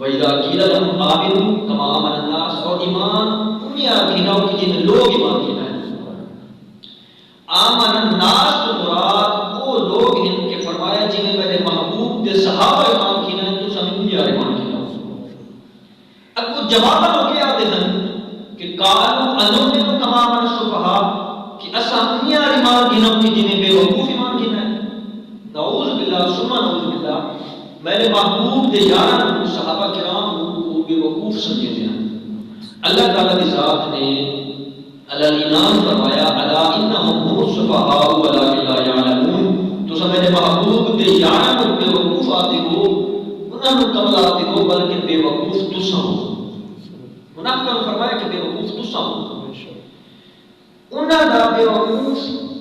وَإِذَا قِيلَ لَهُمْ آمِنُوا كَمَا آمَنَ النَّاسُ، اور ایمان انہیں عقیدہ ہو کہ جن لوگ ایمان کیا ہے. آمن الناس تو مراد وہ لوگ ہیں کہ فرمایا جنہیں میرے محبوب دے صحابہ ایمان کیا ہے تو سمجھ یار ایمان کیا. اب وہ جواب ہو گیا آتے ہیں کہ قالوا أَنُؤْمِنُ كَمَا آمَنَ السُّفَهَاءُ کہ اسا انہی ایمان کیا کہ جنہیں بے وقوف ایمان کیا ہے. نعوذ باللہ ثم نعوذ باللہ. میرے محبوب دے یاران صحابہ کرام کو بے وقوف سمجھے ہیں. اللہ تعالیٰ کی ذات نے الانعام فرمایا الا انہم هم السفهاء ولكن لا يعلمون. تو میرے محبوب دے یاران بے وقوف آتے ہو انہاں نوں کمل آتے ہو بلکہ بے وقوف تساں ہو. منافقاں نے فرمایا کہ بے وقوف تساں ہو. انہاں دا بے وقوف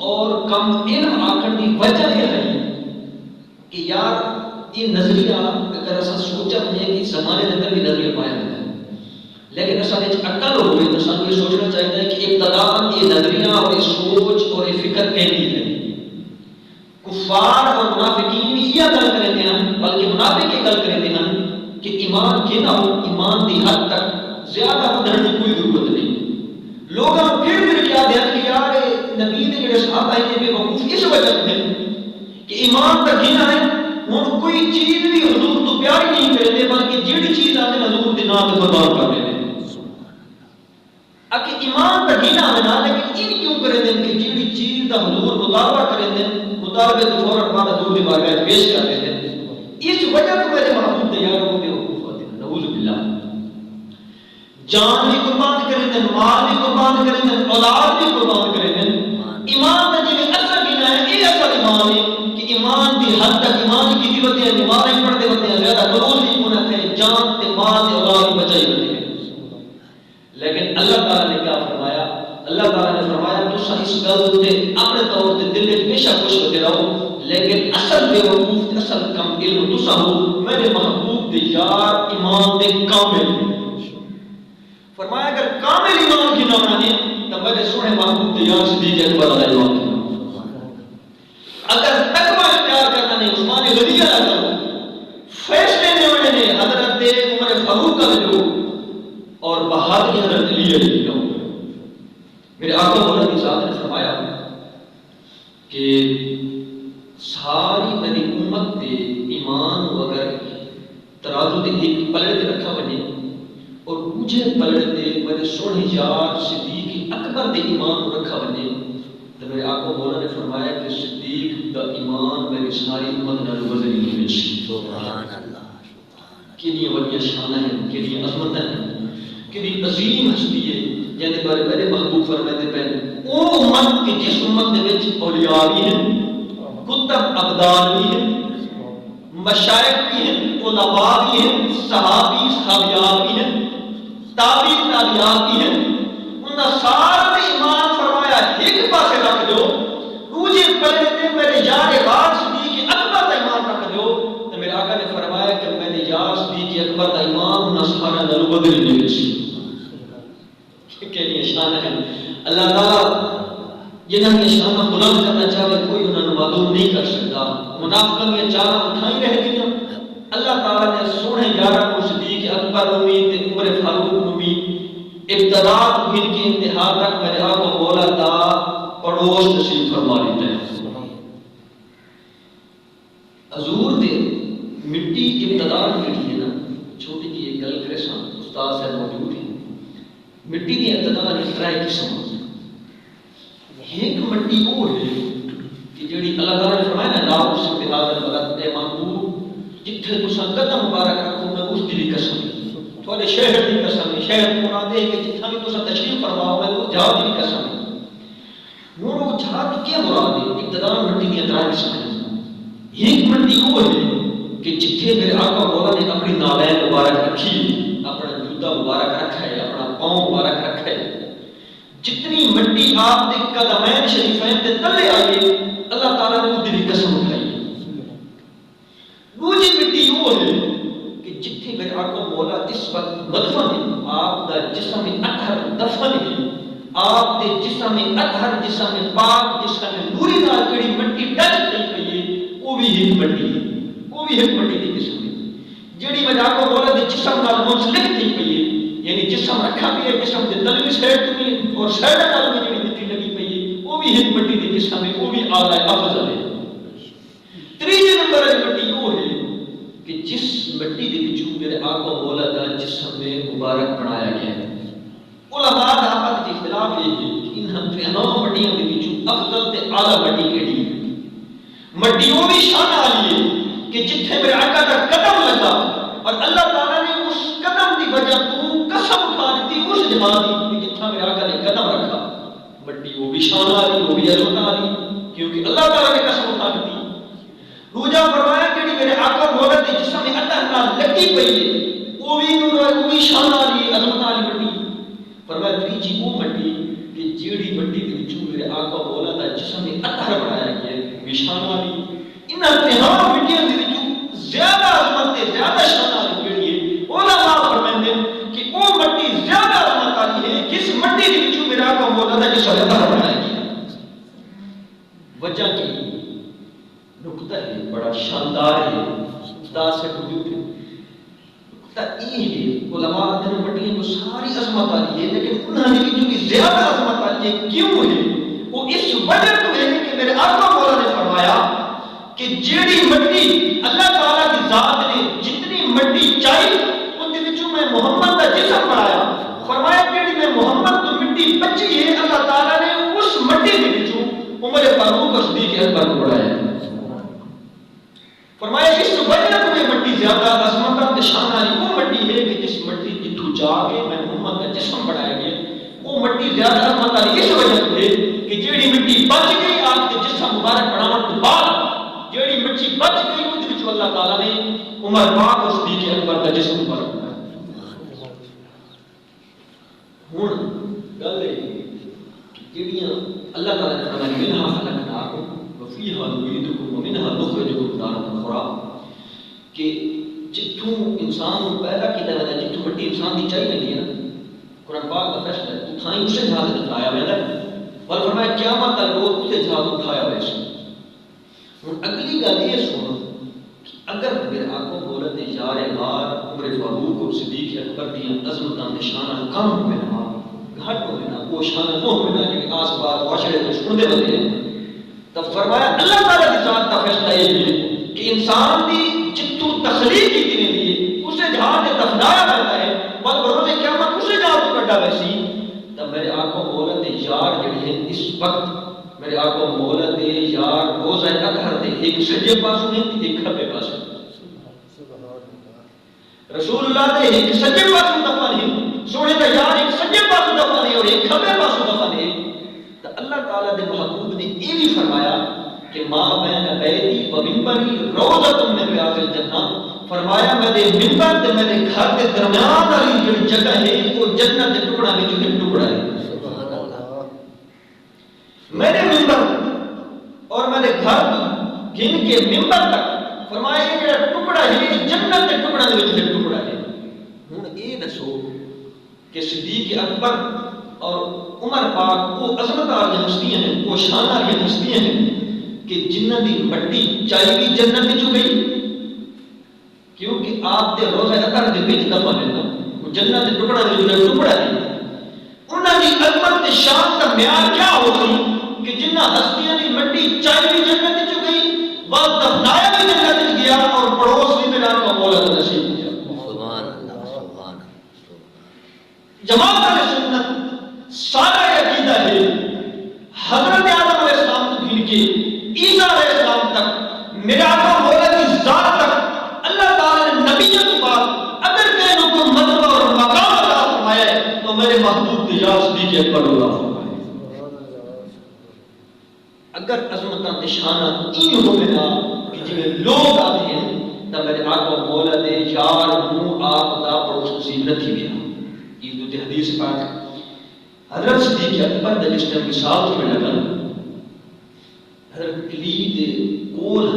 اور کم علم آکھن دی وجہ یہ ہے کہ یار یہ نظریہ اگر ایسا سوچا ہے کہ زمانے کے اندر بھی نظریہ پایا جاتا ہے لیکن ایسا عقل ہوئے تو سانو یہ سوچنا چاہیے کہ ابتداء یہ نظریہ اور یہ سوچ اور یہ فکر کہتی ہے. کفار اور منافقین بھی یہ گل کرتے ہیں بلکہ منافق یہ گل کرتے ہیں کہ ایمان کے نہ ہو ایمان دی حد تک زیادہ بدھن کی کوئی ضرورت نہیں. لوگ پھر کیا دیں کہ یار نبی نے جڑے صحابہ ہیں بے وقوف اس وجہ سے کہ ایمان تک ہی نہ ہے ہن کوئی چیز بھی حضور تو پیاری نہیں کرتے بلکہ جڑی چیز آتے حضور کے نام پہ قربان کر دیتے. اکہ ایمان تک ہی نہ آنا لیکن ان کیوں کرے دیں کہ جڑی چیز دا حضور مطالبہ کرے دیں مطالبے تو فوراً بعد حضور کی بارگاہ پیش کر دیتے ہیں. اس وجہ تو میرے محبوب تیار ہو کے وقوف ہوتے ہیں. نعوذ باللہ. جان بھی قربان کریں دیں مال بھی قربان کریں دیں اولاد بھی قربان کریں دیں. ایمان کا جنہیں اثر بھی نہ ہے یہ اثر ایمان ہے کہ ایمان دی حد تک ایمان کی قیمتیں ہیں نمازیں پڑھتے ہوتے ہیں زیادہ روز ہی ہونا ہے جان تے مال تے اولاد بچائی ہوتی ہے. لیکن اللہ تعالیٰ نے کیا فرمایا؟ اللہ تعالیٰ نے فرمایا تو اس گل تے اپنے طور تے دل وچ ہمیشہ خوش ہوتے رہو لیکن اصل بے وقوف اصل کم علم تساں ہو. میرے محبوب دے یار ایمان دے کامل. فرمایا اگر کامل ایمان کی نہ بنانے تو میرے سونے محبوب دے یار صدیق اکبر علیہ السلام. اگر تقوی اختیار کرنا نہیں عثمان غنی نہ کرو فیصلے نے ہونے نے حضرت عمر فاروق کا لو اور بہادری حضرت علی علیہ السلام. میرے آقا مولا کی ذات نے فرمایا کہ ساری میری امت دے ایمان اگر ترازو دے ایک پلڑے تے رکھا بنے اور مجھے پلڑے تے میرے سونے یار صدیق اکبر دے ایمان رکھا بنے تو میرے آقا مولا نے فرمایا کہ صدیق دا ایمان میری ساری امت نال وزن نہیں مل سی. سبحان اللہ. کتنی بڑی شان ہے کتنی عظمت ہے کتنی عظیم ہستی ہے جنہیں بارے میرے محبوب فرماتے پہلے او امت کہ جس امت دے وچ اولیاء بھی ہیں کتب ابدال بھی ہیں مشائخ بھی ہیں علماء بھی ہیں صحابی صحابیات بھی ہیں تابعی تابعات بھی ہیں انہاں سارے ایمان فرمایا ایک پاسے رکھ دو دوسرے پلڑے تے میرے یار غار صدیق اکبر کا ایمان رکھ دو تو میرے آقا نے فرمایا کہ میرے یار صدیق اکبر کا ایمان انہاں سارا نال بدل نہیں سی. کتنی شان ہے. اللہ تعالیٰ جنہاں کی شان بلند کرنا چاہے کوئی انہوں نے معلوم نہیں کر سکتا. منافقوں کی چاراں اٹھائی رہ گئی. اللہ تعالیٰ نے سونے یارہ کو صدیق اکبر امید عمر فاروق امید ابتدا ان کی انتہا تک میرے آقا مولا دا پڑوس نصیب فرما لیتا ہے. حضور دے مٹی ابتدا مٹی ہے نا چھوٹی کی ایک گل کرے سان استاد صاحب موجود ہیں. مٹی دی ابتدا نے ترائے قسم. ایک مٹی وہ ہے کہ جڑی اللہ تعالیٰ نے فرمایا نا لا اقسم بہذا البلد اے محبوب جتھے تساں قدم مبارک رکھو میں اس دی قسم تھوڑے شہر دی قسم شہر مراد ہے کہ جتھاں بھی تساں تشریف فرماؤ میں اس جگہ دی قسم نور وہ جہاں کی مراد ہے ابتدا مٹی دی ترائے قسم ہے. ایک مٹی وہ ہے کہ جتھے میرے آقا مولا نے اپنی نالین مبارک رکھی اپنا جوتا مبارک رکھا ہے اپنا پاؤں مبارک رکھا ہے جتنی مٹی آپ کے قدمین شریفین کے تلے آئے اللہ تعالیٰ نے اس کی قسم اٹھائی. دوسری مٹی وہ ہے کہ جتھے میرے آقا مولا اس وقت مدفن ہے آپ کا جسم اطہر دفن ہے آپ کے جسم اطہر جسم پاک جسم نوری نال جڑی مٹی ٹچ نہیں پئی ہے وہ بھی ایک مٹی ہے وہ بھی ایک مٹی کی قسم ہے جڑی میرے آقا مولا دے جسم نال منسلک تھی پئی ہے، یعنی جسم رکھا بھی ہے، جسم دے تلوی سائڈ تو اور سائڈ نال بھی جڑی مٹی لگی پئی ہے، وہ بھی ایک مٹی دی جسم ہے، وہ بھی اعلی افضل ہے۔ تیجے نمبر والی مٹی وہ ہے کہ جس مٹی دے وچوں میرے آقا مولا دا جسم میں مبارک بنایا گیا ہے۔ علماء دا آپس وچ اختلاف ہے کہ ان ہم تینوں مٹیاں دے وچوں افضل تے اعلی مٹی کیڑی ہے؟ مٹی وہ بھی شان والی ہے کہ جتھے میرے آقا دا قدم لگا اور اللہ تعالیٰ نے اس قدم دی وجہ تو قسم اٹھا دیتی اس جگہ دی کہ جتھا میرے آقا نے قدم رکھا، مٹی وہ بھی شان والی، وہ بھی عظمت والی، کیونکہ اللہ تعالیٰ نے قسم اٹھا دیتی۔ دوجا فرمایا کہ میرے آقا مولا دے جسم میں اطہر نال لگی پئی ہے، وہ بھی نور ہے، وہ بھی شان والی عظمت والی مٹی۔ فرمایا تیجی وہ مٹی کہ جیڑی مٹی دے وچوں میرے آقا مولا دا جسم میں اطہر بنایا گیا ہے، وہ بھی شان والی۔ انہاں تینوں مٹیاں دے وچوں زیادہ عظمت تے زیادہ شان والی کیڑی ہے؟ علماء فرماندے کہ وہ مٹی زیادہ عظمت والی ہے جس مٹی دے وچوں میرے آقا مولا دا جسم اطہر بنایا گیا۔ وجہ کی نقطہ ہے بڑا شاندار ہے، استاد سے موجود ہے۔ نقطہ یہ ہے علماء نے مٹیاں کو ساری عظمت والی ہے، لیکن انہوں نے جو کہ زیادہ عظمت والی ہے کیوں ہے؟ وہ اس وجہ تو ہے کہ میرے آقا مولا نے فرمایا کہ جیڑی مٹی اللہ تعالیٰ کی ذات نے جتنی مٹی چاہی ان دے وچوں میں محمد کا جسم بنایا۔ فرمایا کہ میں محمد تو مٹی بچی ہے، اللہ تعالیٰ نے اس مٹی دے وچوں عمر فاروق اور صدیق اکبر کو بنایا۔ فرمایا اس وجہ تو یہ مٹی زیادہ عظمت اور شان والی وہ مٹی ہے کہ جس مٹی جتھوں جا کے میں محمد کا جسم بنایا گیا، وہ مٹی زیادہ عظمت والی اس وجہ تو ہے کہ جیڑی مٹی بچ گئی آپ کے جسم مبارک بناون تو بعد، جیڑی مٹی بچ گئی اس وچ اللہ تعالیٰ نے عمر پاک اور صدیق اکبر کا جسم مبارک بنایا۔ ہن گل ہے جیڑیاں اللہ تعالیٰ نے فرمایا منھا خلقناکم وفیہا نعیدکم ومنھا نخرجکم تارۃ اخری، کہ جتھوں انسان کو پیدا کیتا ویسا جتھوں مٹی انسان دی چاہیے نہیں ہے نا، قرآن پاک کا فیصلہ ہے اتھاں ہی اسے جہاز اٹھایا ویسا اور فرمایا قیامت تک روز اسے جہاز اٹھایا ویسا۔ ہن اگلی گل یہ سن کہ اگر میرے آقا مولا دے یار غار عمر فاروق اور صدیق اکبر دی عظمتاں دے شان کم ہوئے نا گھٹ ہوئے نا، وہ شان وہ ہوئے نا کہ آس پاس معاشرے میں سنتے بندے ہیں، تو فرمایا اللہ تعالیٰ کی ذات کا فیصلہ یہ ہے کہ انسان دی جتوں تخلیق کی دی ہے اسے جہاں سے دفنایا جاتا ہے اور بروز قیامت اسے جہاں تو کٹا ویسی۔ تب میرے آقا مولا دے یار جڑے ہیں اس وقت میرے آقا مولا دے یار روزہ اطہر دے ایک سجے پاسوں ہیں ایک کھبے پاسوں، رسول اللہ دے ایک سجے پاسوں دفن ہے، سونے دا یار ایک سجے پاسوں دفن ہے اور ایک کھبے پاسوں دفن ہے۔ تو اللہ تعالیٰ دے محبوب نے یہ بھی فرمایا کہ ماں بین بیتی و منبری روضۃ من ریاض الجنہ، فرمایا میرے منبر تے میرے گھر کے درمیان والی جو جگہ ہے وہ جنت کے ٹکڑا میں جو ایک ٹکڑا ہے۔ میرے منبر اور میرے گھر گن کے منبر تک فرمایا یہ میرا ٹکڑا ہے جنت کے ٹکڑا میں جو ایک ٹکڑا ہے۔ ہن یہ دسو کہ صدیق اکبر اور عمر پاک وہ عظمت والی ہستیاں ہیں، وہ شان والی ہستیاں ہیں کہ جنہ دی مٹی چاہی بھی جنت وچ گئی، کیونکہ آپ دے روزہ اطہر دے وچ دفن ہے نا، وہ جنت دے ٹکڑا دے جو ٹکڑا ہے۔ انہاں دی عظمت تے شان دا معیار کیا ہوگی کہ جنہ ہستیاں دی مٹی چاہی بھی جنت وچ گئی، بعد دفنایا بھی جنت وچ گیا اور پڑوس بھی میرا کا مولا دا نصیب ہو گیا۔ سبحان اللہ سبحان اللہ۔ جماعت اہل سنت سارا عقیدہ ہے حضرت آدم علیہ السلام کو گن کے عیسیٰ علیہ السلام تک میرے آقا مولا کی ذات تک اللہ تعالیٰ نے نبیوں کے بعد اگر کہیں کو مطلب اور مقام عطا فرمایا ہے تو میرے محبوب تجار صدیق اکبر اللہ فرمائے۔ اگر عظمتاں نشانہ این ہوئے نا کہ جنہیں لوگ آتے ہیں تو میرے آقا مولا دے یار منہ آپ دا پڑوس نصیب نہ تھی گیا۔ یہ تو حدیث پاک ہے۔ حضرت صدیق اکبر دا جس ٹائم مثال تو میں لگا حضرت علی دے کول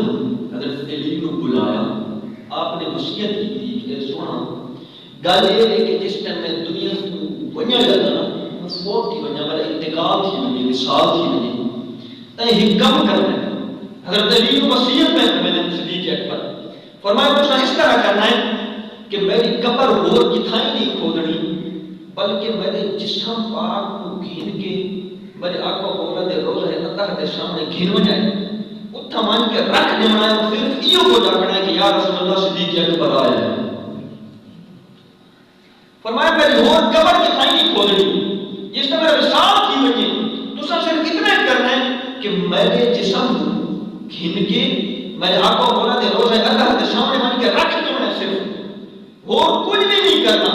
حضرت علی کو بلایا، آپ نے وصیت کی تھی کہ سونا گل یہ ہے کہ جس ٹائم میں دنیا کو ونیا لگا نا فوت تھی ونیا میرا انتقال تھی ونیا مثال تھی ونیا تو یہ کم کرنا ہے۔ حضرت علی کو وصیت میں نے صدیق اکبر فرمایا کچھ اس طرح کرنا ہے کہ میری قبر اور کتھائی نہیں کھودنی بلکہ میرے جسم پاک کو گھن کے میرے آقا مولا دے روزہ اطہر دے سامنے گھن وجائے اتھا مان کے رکھ دینا ہے صرف یہ کو جاکڑا ہے کہ یا رسول اللہ صدیق اکبر آیا ہے. فرمایا میری اور قبر کتھائی نہیں کھودنی جس نے میرے وصال کی وجہ تو سب صرف اتنا کرنا ہے کہ میرے جسم گھن کے میرے آقا مولا دے روزہ اطہر دے سامنے مان کے رکھ دینا ہے صرف اور کچھ بھی نہیں کرنا.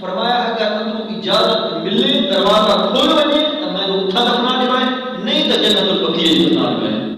فرمایا اگر تم اجازت ملے دروازہ کھول وجے تو میں نے اٹھا دفنا دیوائے نہیں تو جنت البقیع دفنا دیوائے.